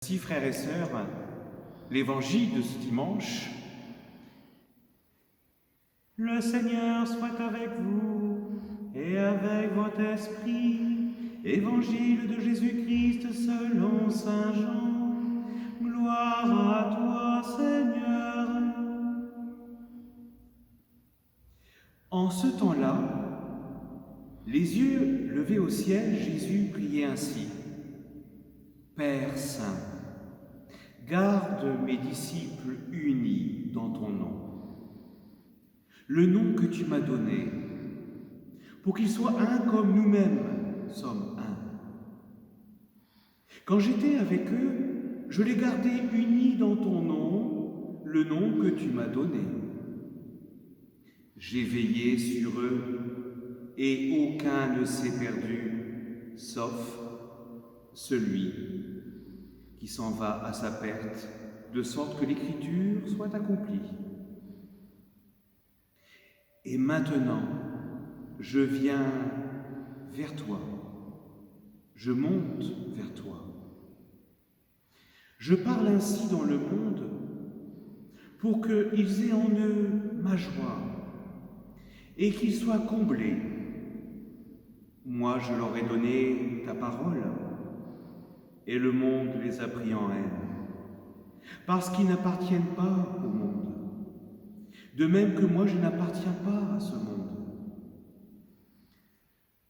Ainsi, frères et sœurs, l'évangile de ce dimanche. Le Seigneur soit avec vous et avec votre esprit. Évangile de Jésus-Christ selon saint Jean. Gloire à toi, Seigneur. En ce temps-là, les yeux levés au ciel, Jésus priait ainsi. Père saint, garde mes disciples unis dans ton nom, le nom que tu m'as donné, pour qu'ils soient un comme nous-mêmes sommes un. Quand j'étais avec eux, je les gardais unis dans ton nom, le nom que tu m'as donné. J'ai veillé sur eux et aucun ne s'est perdu, sauf celui qui s'en va à sa perte, de sorte que l'Écriture soit accomplie. Et maintenant, je viens vers toi, je monte vers toi. Je parle ainsi dans le monde pour qu'ils aient en eux ma joie et qu'ils soient comblés. Moi, je leur ai donné ta parole et le monde les a pris en haine, parce qu'ils n'appartiennent pas au monde, de même que moi je n'appartiens pas à ce monde.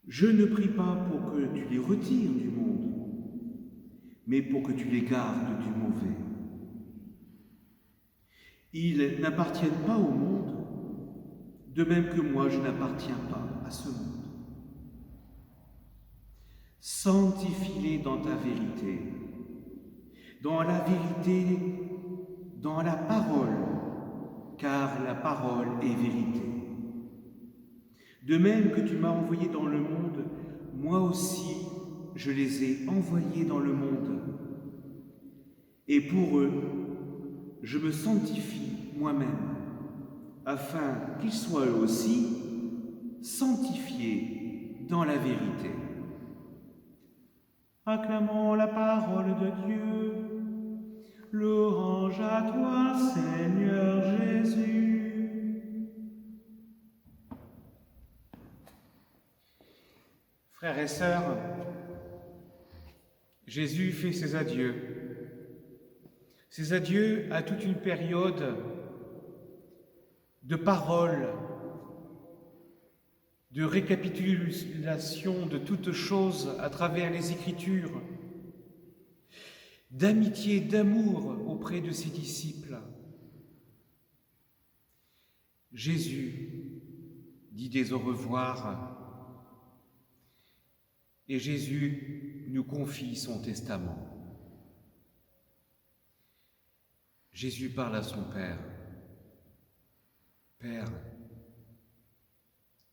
Je ne prie pas pour que tu les retires du monde, mais pour que tu les gardes du mauvais. Ils n'appartiennent pas au monde, de même que moi je n'appartiens pas à ce monde. Sanctifie-les dans ta vérité, dans la vérité, dans la parole, car la parole est vérité. De même que tu m'as envoyé dans le monde, moi aussi je les ai envoyés dans le monde. Et pour eux, je me sanctifie moi-même, afin qu'ils soient eux aussi sanctifiés dans la vérité. Acclamons la parole de Dieu. Louange à toi, Seigneur Jésus. Frères et sœurs, Jésus fait ses adieux. Ses adieux à toute une période de paroles, de récapitulation de toutes choses à travers les Écritures, d'amitié, d'amour auprès de ses disciples. Jésus dit des au revoir et Jésus nous confie son testament. Jésus parle à son Père. Père,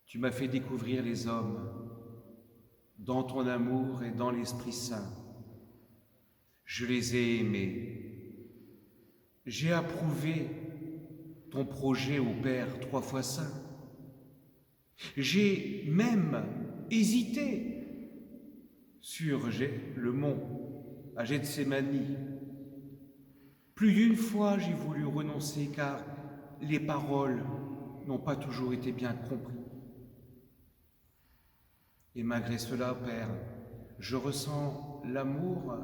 tu m'as fait découvrir les hommes dans ton amour et dans l'Esprit Saint. Je les ai aimés. J'ai approuvé ton projet au Père 3 fois saint. J'ai même hésité sur le mont à Gethsémani. Plus d'une fois, j'ai voulu renoncer car les paroles n'ont pas toujours été bien comprises. Et malgré cela, Père, je ressens l'amour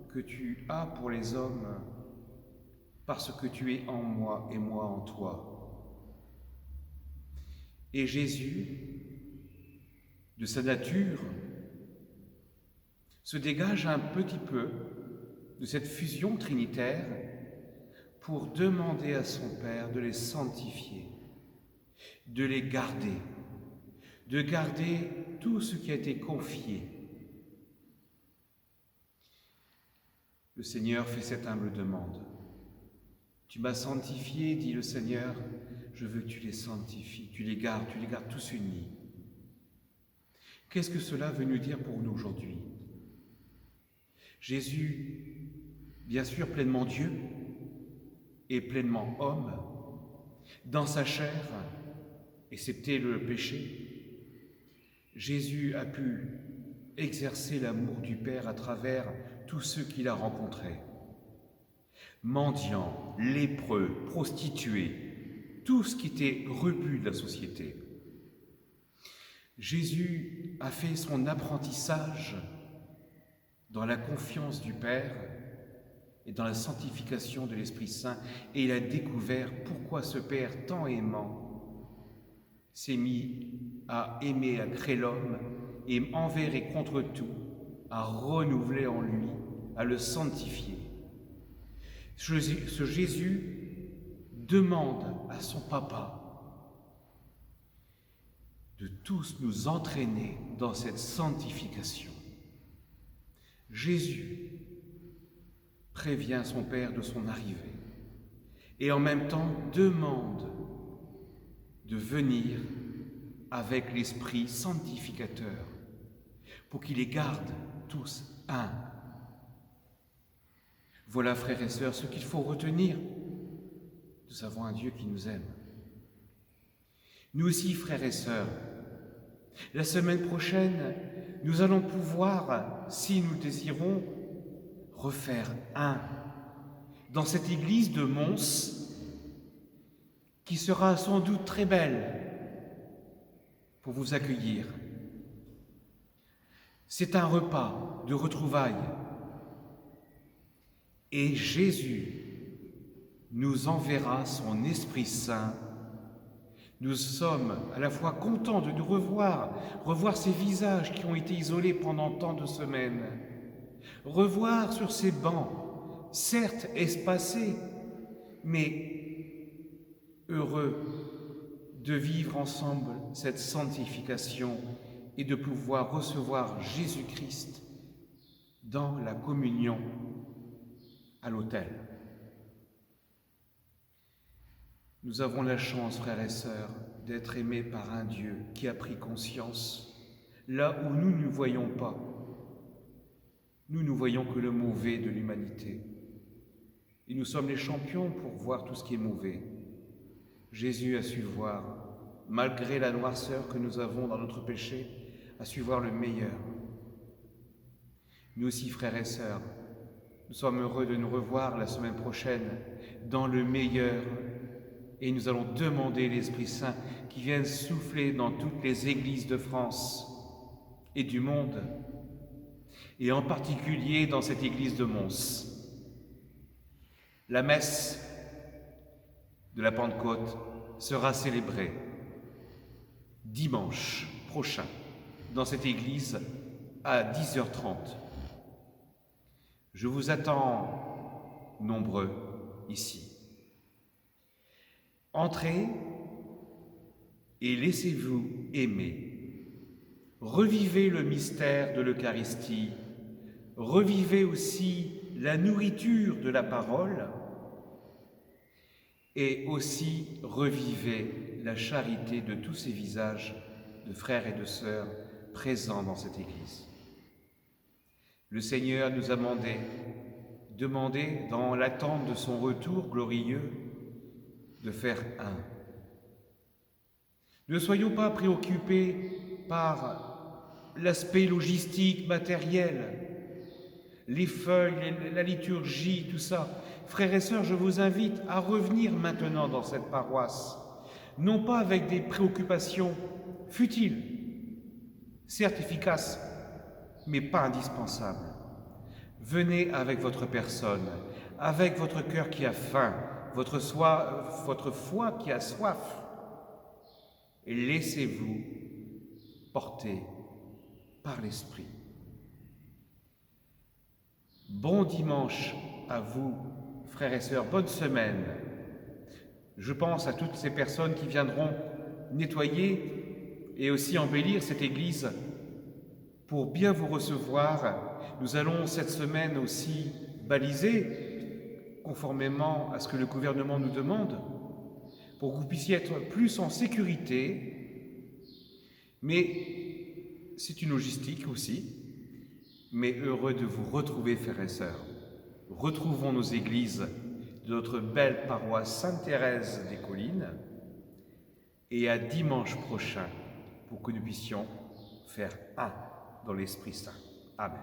que tu as pour les hommes parce que tu es en moi et moi en toi. Et Jésus, de sa nature, se dégage un petit peu de cette fusion trinitaire pour demander à son Père de les sanctifier, de les garder, de garder tout ce qui a été confié. Le Seigneur fait cette humble demande. Tu m'as sanctifié, dit le Seigneur, je veux que tu les sanctifies, tu les gardes tous unis. Qu'est-ce que cela veut nous dire pour nous aujourd'hui? Jésus, bien sûr pleinement Dieu et pleinement homme, dans sa chair, excepté le péché, Jésus a pu exercer l'amour du Père à travers tous ceux qu'il a rencontrés. mendiants, lépreux, prostituées, tout ce qui était rebut de la société. Jésus a fait son apprentissage dans la confiance du Père et dans la sanctification de l'Esprit Saint, et il a découvert pourquoi ce Père tant aimant s'est mis à aimer, à créer l'homme, et envers et contre tout, à renouveler en lui, à le sanctifier. Ce Jésus demande à son Papa de tous nous entraîner dans cette sanctification. Jésus prévient son Père de son arrivée et en même temps demande de venir avec l'Esprit sanctificateur pour qu'il les garde tous un. Voilà, frères et sœurs, ce qu'il faut retenir. Nous avons un Dieu qui nous aime. Nous aussi, frères et sœurs, la semaine prochaine, nous allons pouvoir, si nous le désirons, refaire un dans cette église de Mons, qui sera sans doute très belle pour vous accueillir. C'est un repas de retrouvailles. Et Jésus nous enverra son Esprit Saint. Nous sommes à la fois contents de nous revoir ces visages qui ont été isolés pendant tant de semaines, revoir sur ces bancs, certes espacés, mais heureux de vivre ensemble cette sanctification et de pouvoir recevoir Jésus-Christ dans la communion à l'autel. Nous avons la chance, frères et sœurs, d'être aimés par un Dieu qui a pris conscience là où nous ne voyons pas. Nous ne voyons que le mauvais de l'humanité. Et nous sommes les champions pour voir tout ce qui est mauvais. Jésus a su voir, malgré la noirceur que nous avons dans notre péché, a su voir le meilleur. Nous aussi, frères et sœurs, nous sommes heureux de nous revoir la semaine prochaine dans le meilleur. Et nous allons demander l'Esprit Saint qui vienne souffler dans toutes les églises de France et du monde, et en particulier dans cette église de Mons. La messe de la Pentecôte sera célébrée dimanche prochain dans cette église à 10h30. Je vous attends nombreux ici. Entrez et laissez-vous aimer. Revivez le mystère de l'Eucharistie. Revivez aussi la nourriture de la parole et aussi revivez la charité de tous ces visages de frères et de sœurs présents dans cette Église. Le Seigneur nous a demandé dans l'attente de son retour glorieux, de faire un. Ne soyons pas préoccupés par l'aspect logistique, matériel, les feuilles, la liturgie, tout ça. Frères et sœurs, je vous invite à revenir maintenant dans cette paroisse, non pas avec des préoccupations futiles, certes efficaces, mais pas indispensables. Venez avec votre personne, avec votre cœur qui a faim, votre foi qui a soif, et laissez-vous porter par l'Esprit. Bon dimanche à vous, frères et sœurs, bonne semaine. Je pense à toutes ces personnes qui viendront nettoyer et aussi embellir cette église pour bien vous recevoir. Nous allons cette semaine aussi baliser conformément à ce que le gouvernement nous demande, pour que vous puissiez être plus en sécurité, mais c'est une logistique aussi, mais heureux de vous retrouver, frères et sœurs. Retrouvons nos églises de notre belle paroisse Sainte-Thérèse des Collines, et à dimanche prochain, pour que nous puissions faire un dans l'Esprit Saint. Amen.